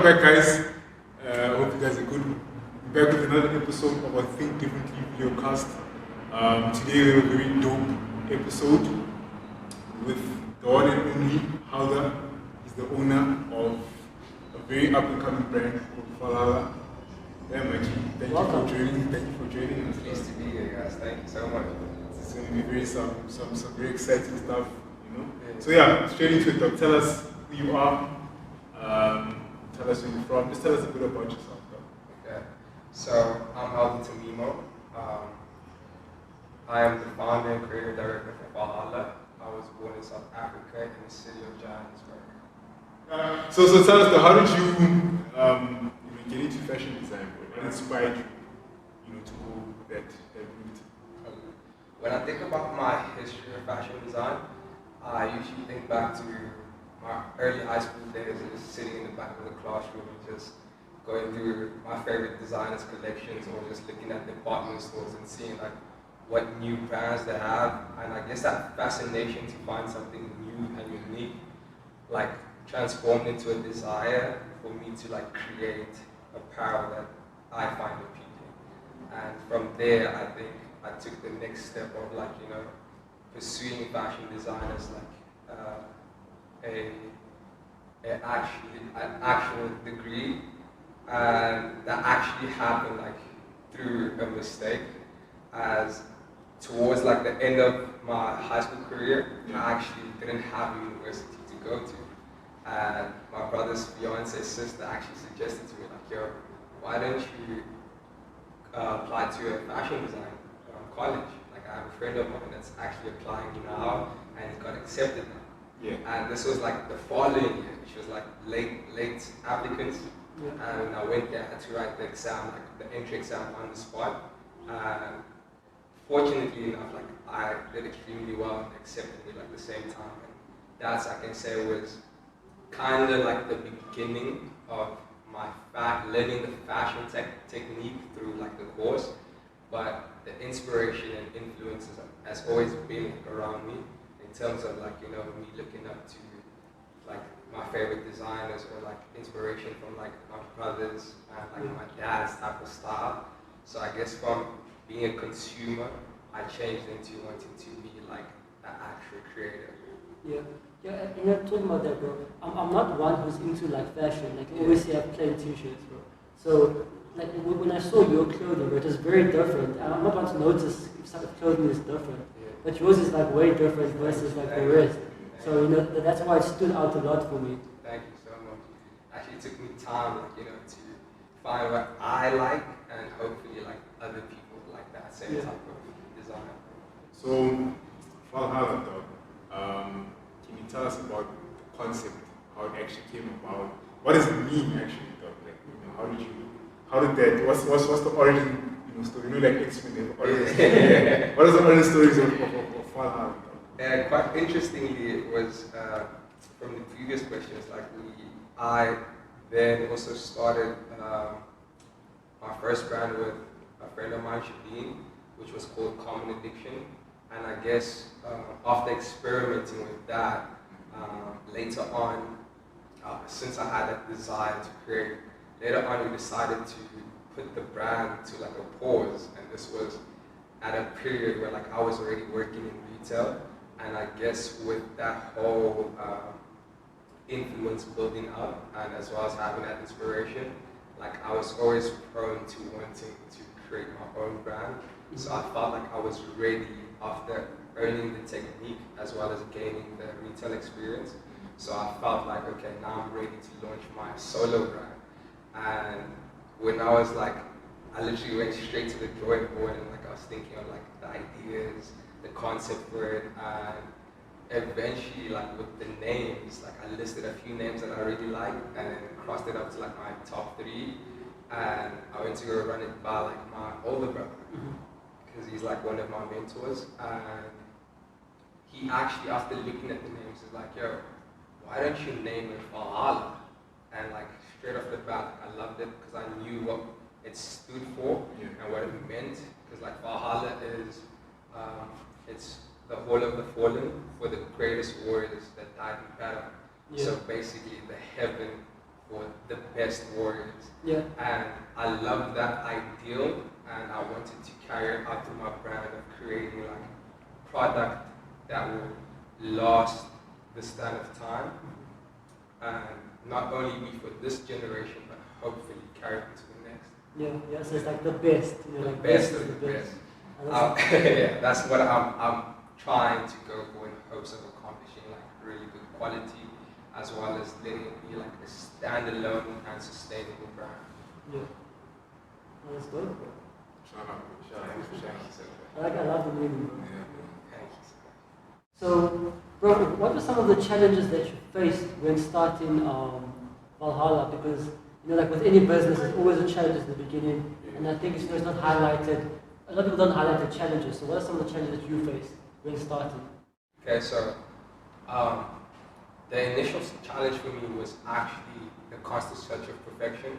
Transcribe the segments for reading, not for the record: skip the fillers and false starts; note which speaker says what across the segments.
Speaker 1: back, guys. I hope you guys are good. We're back with another episode of our Think Differently video cast. Today we have a very dope episode with the one and only Hauda. He's the owner of a very up-and-coming brand called Valhalla. Yeah, Mikey, thank you for joining us.
Speaker 2: Pleased to be here, guys. Thank you so much.
Speaker 1: It's going to be very some very exciting stuff, you know. Yeah. So yeah, straight into it, Doc. Tell us who you are. Tell us where you're from. Just tell us a bit about yourself, Doc.
Speaker 2: Okay. So I'm Tamimo. I am the founder and creative director for Valhalla. I was born in South Africa in the city of Johannesburg.
Speaker 1: So tell us, how did you get into fashion design? What inspired you, to go that route?
Speaker 2: When I think about my history of fashion design, I usually think back to my early high school days, just sitting in the back of the classroom and just going through my favorite designers' collections, or just looking at department stores and seeing like what new brands they have. And I guess that fascination to find something new and unique, like transformed into a desire for me to like create apparel that I find appealing. And from there, I think I took the next step of like, pursuing fashion design as like an actual degree. And that actually happened like through a mistake, as towards like the end of my high school career, I actually didn't have a university to go to. And my brother's fiance's sister actually suggested to me like, yo, why don't you apply to a fashion design college? Like I have a friend of mine that's actually applying now and he got accepted now.
Speaker 1: Yeah.
Speaker 2: And this was like the following year, which was like late applicants. Yeah. And when I went there, I had to write the exam, like the entry exam on the spot. And fortunately enough, like I did extremely well and accepted me like the same time. And that's, I can say, was kind of like the beginning of my learning the fashion technique through like the course. But the inspiration and influences has always been like around me, in terms of like, me looking up to like my favorite designers, or like inspiration from like my brothers and like my dad's type of style. So I guess from being a consumer, I changed into wanting to be like an actual creator.
Speaker 3: Yeah, and you're talking about that, bro. I'm not one who's into like fashion. Like you always say, I have plain t-shirts, bro. So like when I saw your clothing, bro, it was very different. I'm not one to notice if some clothing is different, but yours is like way different versus like the rest. So that's why it stood out a lot for me.
Speaker 2: Thank you so much. Actually, it took me time, like to find what I like, and hopefully like other people like that same type of design.
Speaker 1: So, Valhalla, dog. Can you tell us about the concept, how it actually came about? What does it mean actually, dog? Like, how did that? What's the origin, story? Like X-Men, the origin story. What is the origin stories of Valhalla?
Speaker 2: Quite interestingly, it was from the previous questions. Like I then also started my first brand with a friend of mine, Shadeen, which was called Common Addiction. And I guess after experimenting with that, later on, since I had a desire to create, later on we decided to put the brand to like a pause. And this was at a period where like I was already working in retail. And I guess with that whole influence building up, and as well as having that inspiration, like I was always prone to wanting to create my own brand. So I felt like I was ready after earning the technique as well as gaining the retail experience. So I felt like, okay, now I'm ready to launch my solo brand. And when I was like, I literally went straight to the drawing board, and like I was thinking of like the ideas, the concept for it, and eventually like with the names, like I listed a few names that I really liked and then crossed it up to like my top 3. And I went to go run it by like my older brother, because he's like one of my mentors. And he actually, after looking at the names, is like, yo, why don't you name it Valhalla? And like straight off the bat, I loved it because I knew what it stood for and what it meant. Because like Valhalla is, it's the Hall of the Fallen for the greatest warriors that died in battle. So basically the heaven for the best warriors.
Speaker 3: Yeah.
Speaker 2: And I love that ideal, and I wanted to carry it out through my brand of creating like product that will last the span of time, and not only be for this generation, but hopefully carry it to the next.
Speaker 3: Yeah, so it's like the best, you know,
Speaker 2: The
Speaker 3: like
Speaker 2: best of the best. Yeah, that's what I'm trying to go for in hopes of accomplishing like really good quality, as well as letting it be like a standalone and sustainable brand.
Speaker 3: Yeah. Oh, that's dope, bro.
Speaker 1: Shout out.
Speaker 3: I love the meaning, bro.
Speaker 1: Yeah.
Speaker 2: Thank you so much.
Speaker 3: So, bro, what were some of the challenges that you faced when starting Valhalla? Because, you know, like with any business, there's always a challenge in the beginning, and I think it's not highlighted. A lot of people don't highlight the challenges. So, what are some of the challenges that you faced when starting?
Speaker 2: Okay, so the initial challenge for me was actually the constant search of perfection,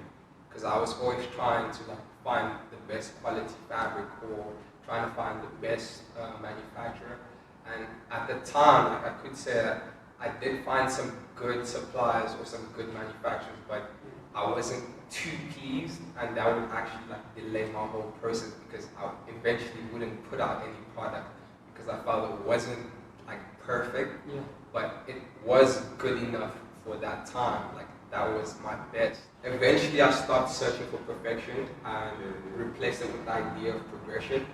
Speaker 2: because I was always trying to like find the best quality fabric or trying to find the best manufacturer. And at the time, like, I could say that I did find some good suppliers or some good manufacturers, but I wasn't too pleased, and that would actually like delay my whole process, because I eventually wouldn't put out any product because I felt it wasn't like perfect,
Speaker 3: Yeah.
Speaker 2: but it was good enough for that time. Like that was my best. Eventually, I stopped searching for perfection and replaced it with the idea of progression,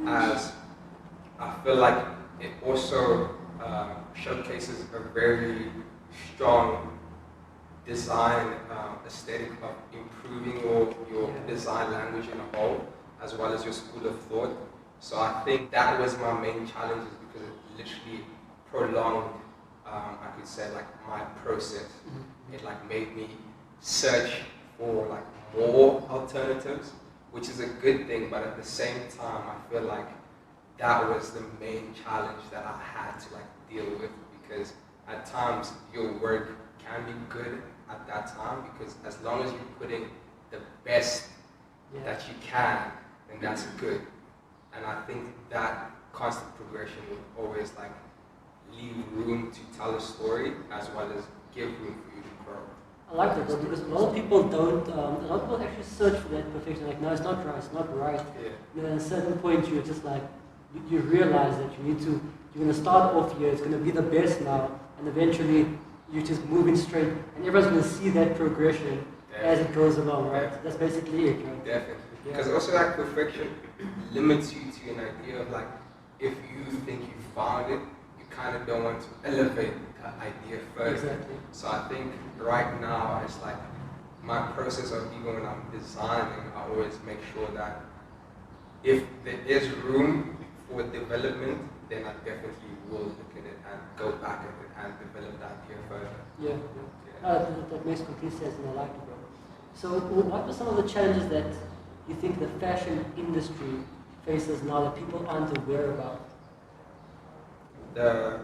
Speaker 2: as I feel like it also showcases a very strong design aesthetic of improving your design language in a whole, as well as your school of thought. So I think that was my main challenge, because it literally prolonged, I could say, like my process. It like made me search for like more alternatives, which is a good thing, but at the same time, I feel like that was the main challenge that I had to like deal with, because at times your work can be good at that time, because as long as you're putting the best that you can, then that's good. And I think that constant progression will always like leave room to tell a story, as well as give room for you to grow.
Speaker 3: I like that, bro, because a lot of people don't, a lot of people actually search for that perfection. Like, no, it's not right, it's not right.
Speaker 2: Yeah.
Speaker 3: You know, at a certain point, you're just like, you realize that you need to, you're going to start off here, it's going to be the best now, and eventually you're just moving straight, and everyone's going to see that progression as it goes along, right?
Speaker 2: Definitely.
Speaker 3: That's basically it, right?
Speaker 2: Definitely.
Speaker 3: Yeah.
Speaker 2: Because also like perfection limits you to an idea of like, if you think you found it, you kind of don't want to elevate that idea further.
Speaker 3: Exactly.
Speaker 2: So I think right now it's like my process of even when I'm designing, I always make sure that if there is room for development, then I definitely will look at it and go back at it and develop that idea further.
Speaker 3: Yeah. That makes complete sense, and I like it, bro. So, what are some of the challenges that you think the fashion industry faces now that people aren't aware about?
Speaker 2: The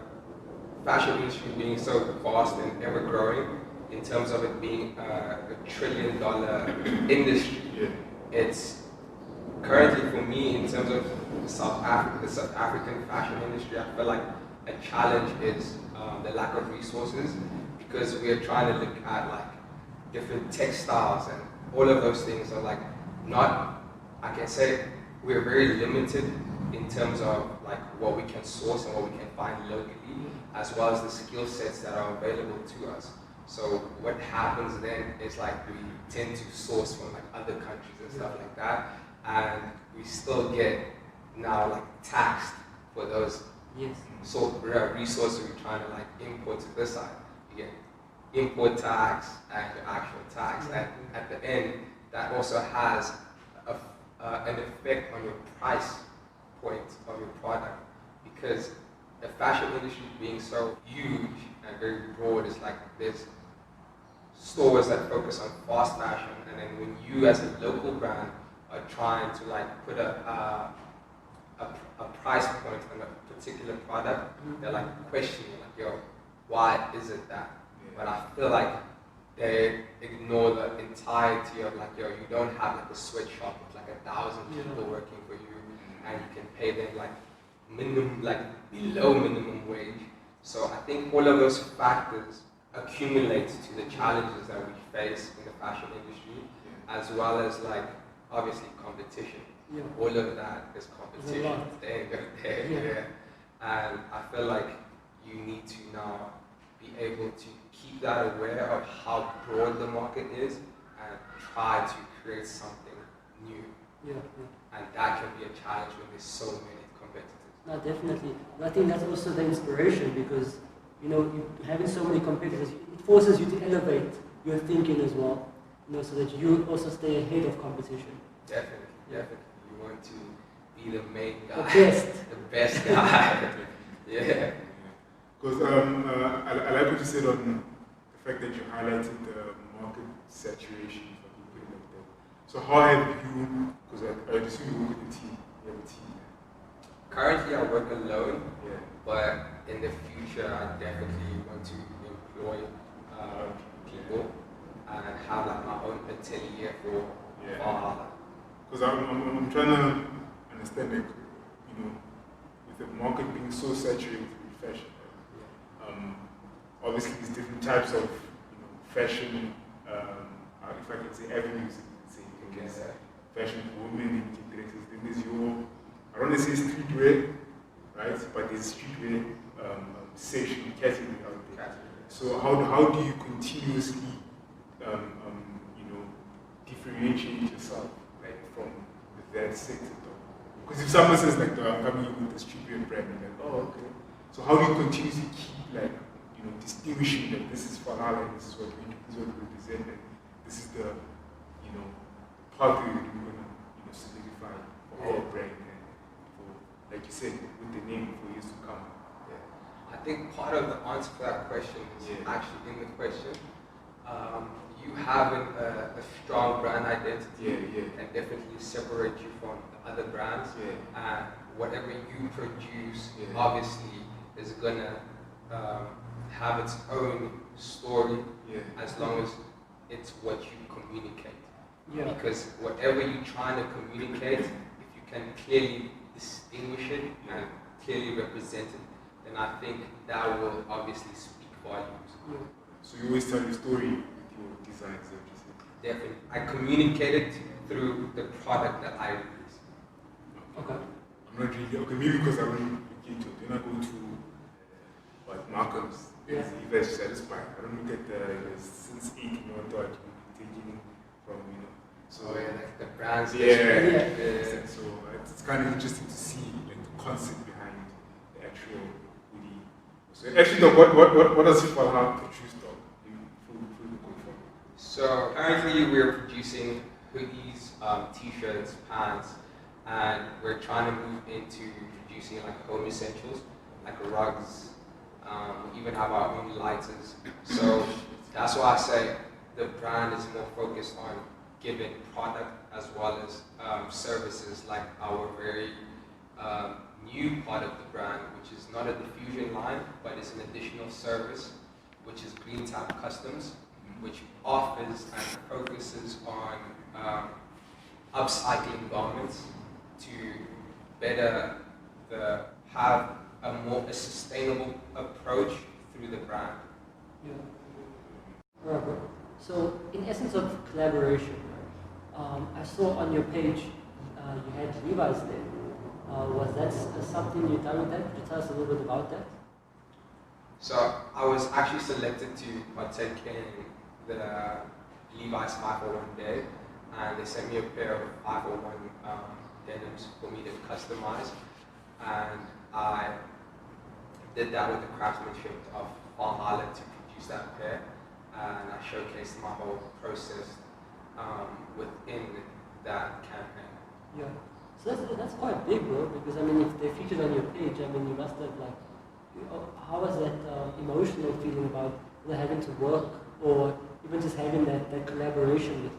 Speaker 2: fashion industry being so vast and ever growing, in terms of it being a $1 trillion industry, it's currently for me, in terms of the South African fashion industry, I feel like a challenge is the lack of resources, because we are trying to look at like different textiles, and all of those things are like not, I can say we're very limited in terms of like what we can source and what we can find locally, as well as the skill sets that are available to us. So what happens then is like we tend to source from like other countries and stuff like that, and we still get now like taxed for those sort of resources we're trying to like import to this side. You get import tax and your actual tax, and at the end that also has an effect on your price point of your product, because the fashion industry being so huge and very broad, is like there's stores that focus on fast fashion, and then when you as a local brand are trying to like put a price point on a particular product, they're like questioning like, yo, why is it that? But I feel like they ignore the entirety of like, yo, you don't have like a sweatshop with like 1,000 people working for you, and you can pay them like minimum, like below minimum wage. So I think all of those factors accumulate to the challenges that we face in the fashion industry, as well as like obviously competition.
Speaker 3: Yeah.
Speaker 2: All of that is
Speaker 3: There's a
Speaker 2: competition.
Speaker 3: lot.
Speaker 2: There.
Speaker 3: Yeah.
Speaker 2: And I feel like you need to now be able to keep that aware of how broad the market is and try to create something new.
Speaker 3: Yeah.
Speaker 2: And that can be a challenge when there's so many competitors.
Speaker 3: No, definitely. But I think that's also the inspiration because, having so many competitors, it forces you to elevate your thinking as well, so that you also stay ahead of competition.
Speaker 2: Definitely. You want to be the main guy.
Speaker 3: The
Speaker 2: best guy. Yeah.
Speaker 1: Because I like what you said on the fact that you highlighted the market saturation, if I can put it like that. So how have you, because I assume you work with a team, you have a team.
Speaker 2: Currently I work alone,
Speaker 1: Yeah.
Speaker 2: but in the future I definitely want to employ people and have like my own atelier for Valhalla.
Speaker 1: Because I'm trying to understand, like, with the market being so saturated with fashion, obviously there's different types of fashion, if I can say avenues, you can say fashion for women, you can dresses. Then there's your, I don't want to say streetwear, right? But there's streetwear section category out there. So how do you continuously differentiate yourself from that sector? Because if someone says like I'm coming in with the streetwear brand, you're like, oh okay. So how do you continuously keep distinguishing that this is Valhalla and this is what we do, this is what we represent, and this is the part that we're going to solidify for our brand and for, like you said, with the name for years to come.
Speaker 2: I think part of the answer for that question is actually in the question. You having a strong brand identity can definitely separate you from the other brands. And whatever you produce, obviously, is gonna have its own story as long as it's what you communicate. Because whatever you're trying to communicate, if you can clearly distinguish it and clearly represent it, then I think that will obviously speak volumes.
Speaker 1: So you always tell your story with your designs, don't you say?
Speaker 2: Definitely. I communicate it through the product that I release.
Speaker 3: Okay.
Speaker 1: I'm not really, okay, maybe because I don't look into it. Then I go to Markham's, there's LEVI'S Satisfied. I don't look at the since 8 thought you're taking from, So
Speaker 2: like the brands.
Speaker 1: So it's kind of interesting to see like the concept behind the actual hoodie. So actually, what does Valhalla produce though?
Speaker 2: So currently we're producing hoodies, t-shirts, pants, and we're trying to move into producing like home essentials, like rugs. We even have our own lighters. So that's why I say the brand is more focused on giving product as well as services, like our very new part of the brand, which is not a diffusion line, but it's an additional service, which is Green Tap Customs, which offers and focuses on upcycling garments to better have a more sustainable approach through the brand.
Speaker 3: Right. So, in essence of collaboration, I saw on your page you had LEVI'S there. Was that something you've done with that? Could you tell us a little bit about that?
Speaker 2: So I was actually selected to partake in the LEVI'S 501 day, and they sent me a pair of 501 denims for me to customize, and I did that with the craftsmanship of Valhalla to produce that pair, and I showcased my whole process within that campaign.
Speaker 3: Yeah. So that's quite big, bro, because I mean, if they featured on your page, I mean, you must have how was that emotional feeling about having to work or even just having that collaboration with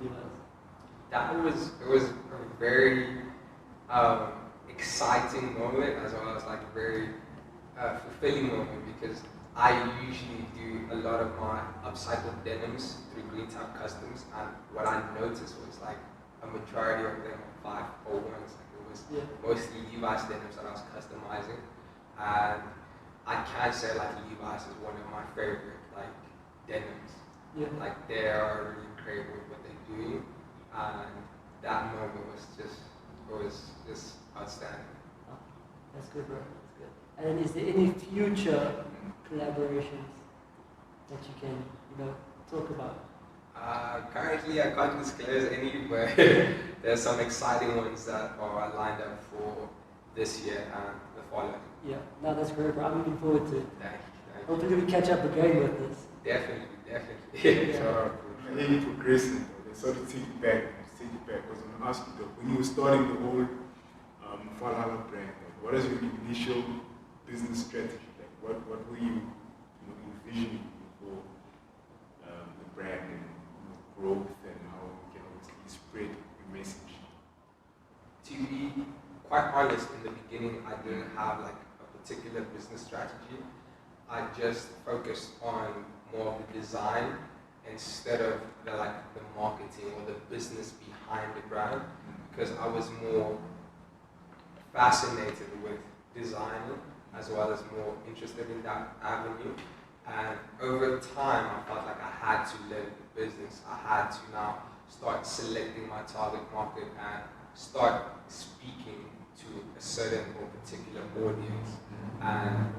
Speaker 3: LEVI'S?
Speaker 2: It was a very exciting moment, as well as like a very fulfilling moment, because I usually do a lot of my upcycled denims through Green Tap Customs, and what I noticed was like a majority of them are 501s. It was mostly LEVI'S denims that I was customizing, and I can say like LEVI'S is one of my favorite like denims.
Speaker 3: Yeah.
Speaker 2: Like they are really great with what they're doing, and that moment was just outstanding.
Speaker 3: Oh, that's good, bro. That's good. And is there any future collaborations that you can, talk about?
Speaker 2: Currently, I can't disclose any, but there's some exciting ones that are lined up for this year and the following.
Speaker 3: Yeah, no, that's great, bro. I'm looking forward to it.
Speaker 2: Thank you.
Speaker 3: Hopefully we catch up again with this.
Speaker 2: Definitely.
Speaker 3: Yeah.
Speaker 1: So, and then you progressing, though. They sort of take it back, because I'm going to ask you, though, when you were starting the whole Valhalla brand, like, what is your initial business strategy? Like, what were you, envisioning for the brand and growth and how you can obviously spread your message?
Speaker 2: To be quite honest, in the beginning, I didn't have like a particular business strategy. I just focused on more of the design instead of the marketing or the business behind the brand, because I was more fascinated with designing as well as more interested in that avenue. And over time, I felt like I had to learn the business. I had to now start selecting my target market and start speaking to a certain or particular audience. And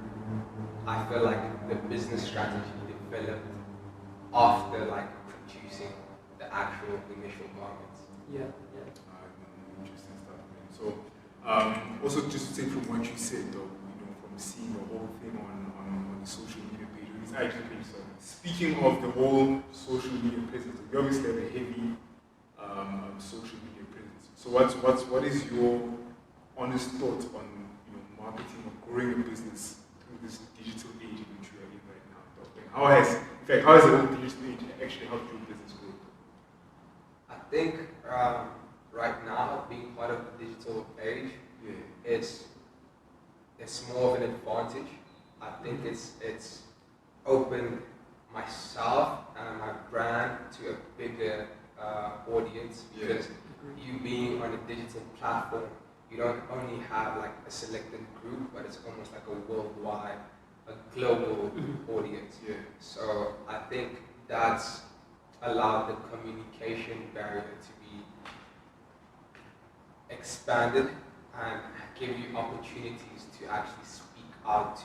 Speaker 2: I feel like the business strategy developed after producing the actual initial garments.
Speaker 3: Yeah.
Speaker 1: Interesting stuff, man. So, also just to take from what you said, though, from seeing the whole thing on the social media page, it's actually page. So, speaking of the whole social media presence, we obviously have a heavy social media presence. So, what is your honest thoughts on marketing or growing a business through this digital age in which we are in right now? And how has the whole digital age actually helped your business grow?
Speaker 2: I think right now, being part of the digital age, it's more of an advantage. I think it's opened myself and my brand to a bigger audience, because you being on a digital platform, you don't only have a selected group, but it's almost like a worldwide, a global audience.
Speaker 1: Yeah.
Speaker 2: So I think that's allowed the communication barrier to be expanded and give you opportunities to actually speak out to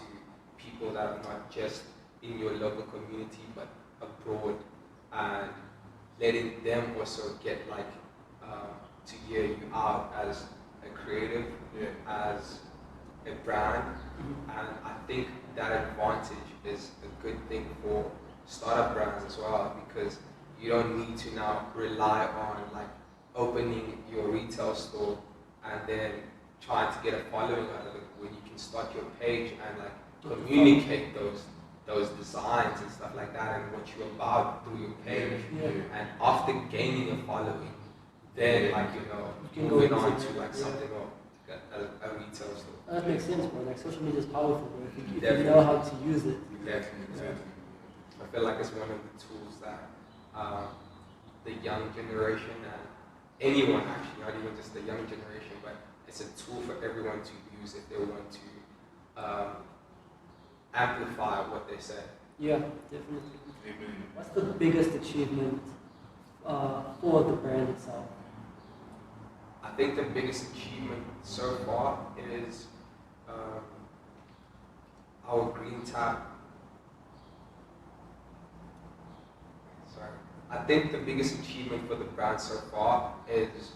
Speaker 2: people that are not just in your local community but abroad, and letting them also get to hear you out as a creative, as a brand. And I think that advantage is a good thing for startup brands as well, because you don't need to now rely on opening your retail store and then trying to get a following out of it, when you can start your page and communicate those designs and stuff like that and what you're about through your page. And after gaining a following, then moving on to something or a retail store.
Speaker 3: That makes sense, bro. Social media is powerful, bro. If you know how to use it.
Speaker 2: Exactly. I feel like it's one of the tools that the young generation and anyone actually, not even just the young generation, but it's a tool for everyone to use if they want to amplify what they say.
Speaker 3: Yeah, definitely.
Speaker 1: Amen.
Speaker 3: What's the biggest achievement for the brand itself?
Speaker 2: I think the biggest achievement so far is our green tab. I think the biggest achievement for the brand so far is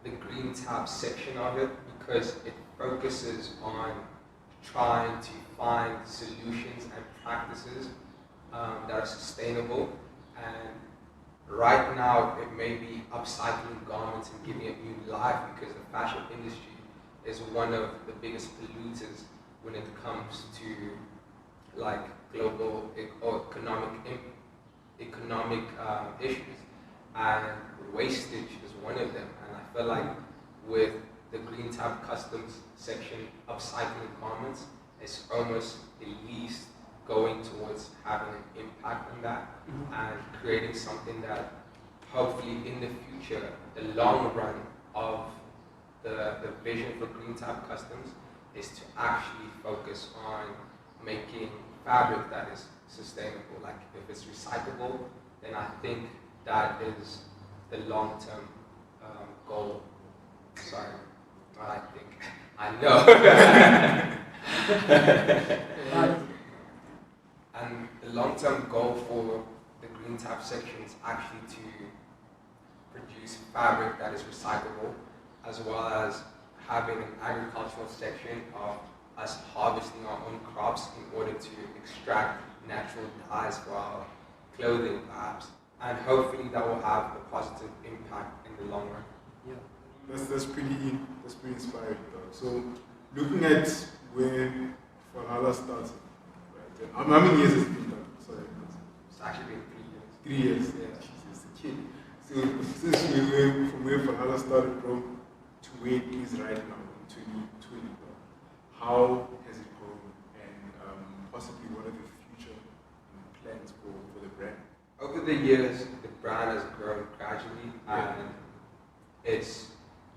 Speaker 2: the green tab section of it, because it focuses on trying to find solutions and practices that are sustainable. And right now, it may be upcycling garments and giving it new life, because the fashion industry is one of the biggest polluters when it comes to global or economic issues, and wastage is one of them. And I feel like with the Green Tab Customs section, upcycling garments is almost at least going towards having an impact on that, and creating something that hopefully in the future, the long run of the vision for Green Tab Customs is to actually focus on making fabric that is sustainable. Like if it's recyclable, then I think that is the long-term goal. Sorry, not I think. I know. And the long-term goal for the green type section is actually to produce fabric that is recyclable, as well as having an agricultural section of us harvesting our own crops in order to extract natural dyes for our clothing, perhaps. And hopefully that will have a positive impact in the long run.
Speaker 3: Yeah.
Speaker 1: That's pretty inspiring though. So looking at where Valhalla started, right? How many years has it been done? Sorry.
Speaker 2: It's actually been 3 years.
Speaker 1: 3 years, yeah. Jesus, a kid. So since we were from where Valhalla started from to where it is right now in 2020, how has it grown, and possibly what are the future plans for the brand?
Speaker 2: Over the years, the brand has grown gradually, and it's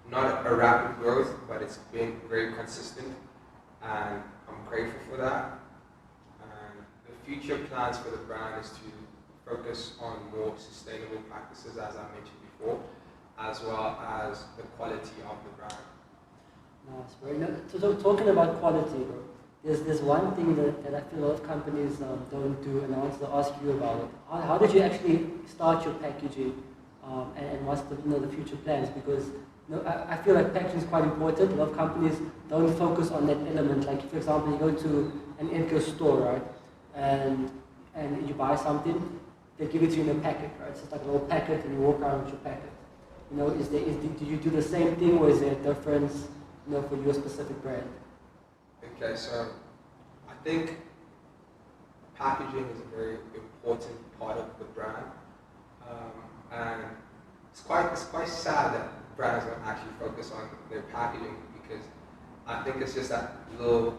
Speaker 2: not a rapid growth, but it's been very consistent, and I'm grateful for that. And the future plans for the brand is to focus on more sustainable practices, as I mentioned before, as well as the quality of the brand.
Speaker 3: Nice, bro. So talking about quality, bro, there's one thing that I feel a lot of companies don't do, and I wanted to ask you about it. How did you actually start your packaging, and what's the future plans? Because I feel like packaging is quite important. A lot of companies don't focus on that element. Like, for example, you go to an Eco store, right, and you buy something, they give it to you in a packet, right? So it's like a little packet, and you walk around with your packet. Do you do the same thing, or is there a difference, for your specific brand?
Speaker 2: Okay, so I think packaging is a very important part of the brand, and it's quite sad that brands don't actually focus on their packaging, because I think it's just that little,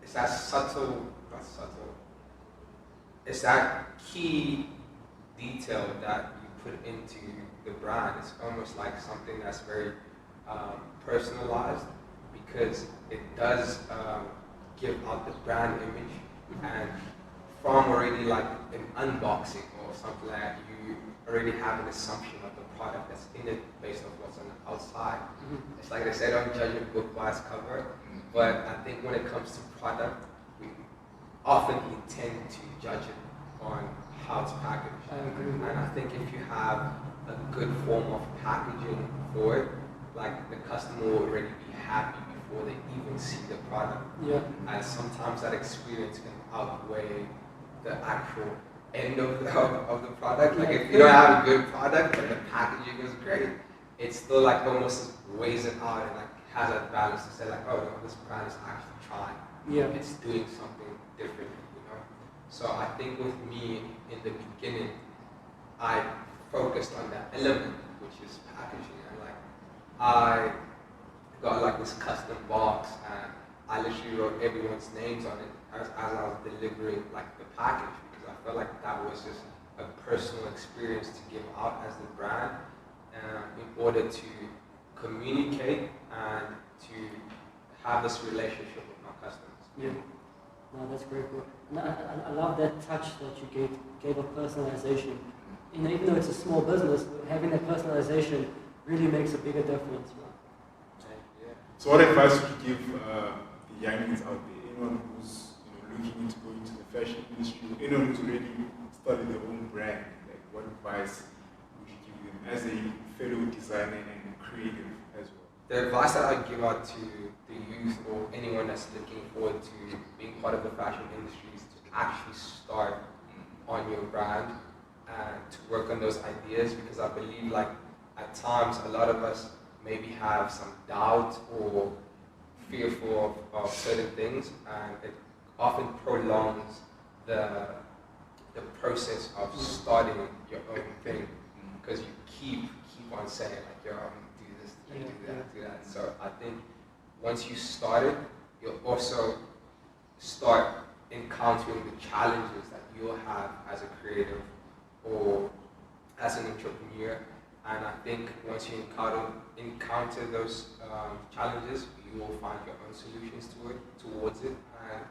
Speaker 2: it's that subtle, not subtle, it's that key detail that you put into the brand. It's almost like something that's very personalized, because it does give out the brand image, and from already like an unboxing or something like that, you already have an assumption of the product that's in it based on what's on the outside. It's like they say, don't judge a book by its cover, but I think when it comes to product, we often tend to judge it on how it's packaged.
Speaker 3: I agree.
Speaker 2: And I think if you have a good form of packaging for it, like the customer will already be happy before they even see the product.
Speaker 3: Yeah.
Speaker 2: And sometimes that experience can outweigh the actual end of the product. Like if you don't have a good product but the packaging is great, it's still like almost weighs it out and like has that balance to say like, oh no, this brand is actually trying.
Speaker 3: Yeah.
Speaker 2: It's doing something different, So I think with me in the beginning, I focused on that element, which is packaging, and like I got like this custom box, and I literally wrote everyone's names on it as I was delivering like the package, because I felt like that was just a personal experience to give out as the brand, in order to communicate and to have this relationship with my customers.
Speaker 3: Yeah. No, that's great, bro. And I love that touch that you gave of personalization. Even though it's a small business, having that personalization really makes a bigger difference, bro.
Speaker 2: Yeah.
Speaker 1: So what advice would you give the youngins out there, anyone who's looking into going into the fashion industry, anyone who's already started their own brand, like what advice would you give them as a fellow designer and creative as well?
Speaker 2: The advice that I give out to the youth or anyone that's looking forward to being part of the fashion industry is to actually start on your brand and to work on those ideas, because I believe like at times a lot of us maybe have some doubt or fearful of certain things, and it often prolongs the process of starting your own thing, because you keep on saying like, yo, I'm gonna do this, do that. So I think once you start it, you'll also start encountering the challenges that you'll have as a creative or as an entrepreneur. And I think once you encounter those challenges, you will find your own solutions towards it, and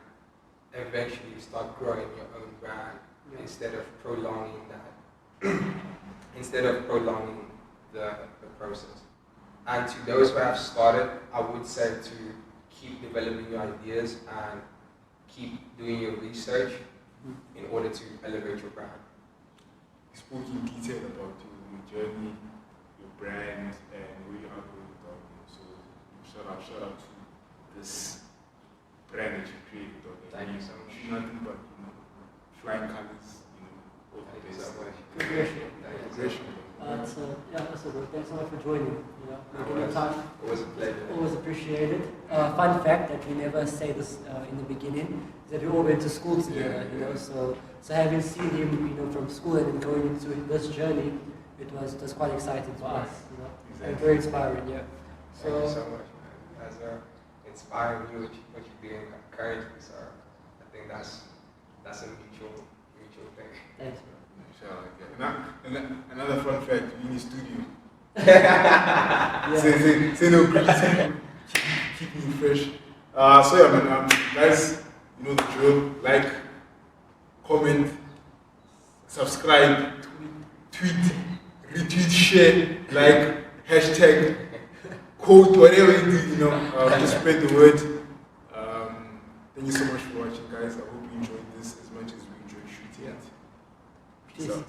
Speaker 2: eventually start growing your own brand instead of prolonging that, instead of prolonging the process. And to those who have started, I would say to keep developing your ideas and keep doing your research in order to elevate your brand.
Speaker 1: You spoke in detail about your journey, your brand, and where you are going with all this. So shout out to this brand that you created.
Speaker 2: Thank you so much.
Speaker 1: Nothing but flying colors, all the
Speaker 2: Thank you
Speaker 1: best.
Speaker 2: so much.
Speaker 3: Progression.
Speaker 1: Progression.
Speaker 3: That's bro. Thanks so much for joining. Making the time.
Speaker 2: It was a pleasure.
Speaker 3: Always appreciated. Fun fact that we never say this in the beginning is that we all went to school together. So having seen him, from school and then going into this journey, it was just quite exciting for us.
Speaker 1: Exactly.
Speaker 3: And very inspiring. Yeah.
Speaker 2: Thank you so much, man. That's inspiring you what you're doing currently. So I think that's a mutual thing.
Speaker 3: Thanks, bro.
Speaker 1: Another fun fact, we in the studio.
Speaker 3: Yeah.
Speaker 1: Say no grease, keep me fresh. Guys, you know the drill. Like, comment, subscribe, tweet, retweet, share, like, hashtag, quote, whatever you do, just spread the word. Thank you so much for watching, guys. I hope you enjoyed this as much as we enjoyed shooting it. Peace out.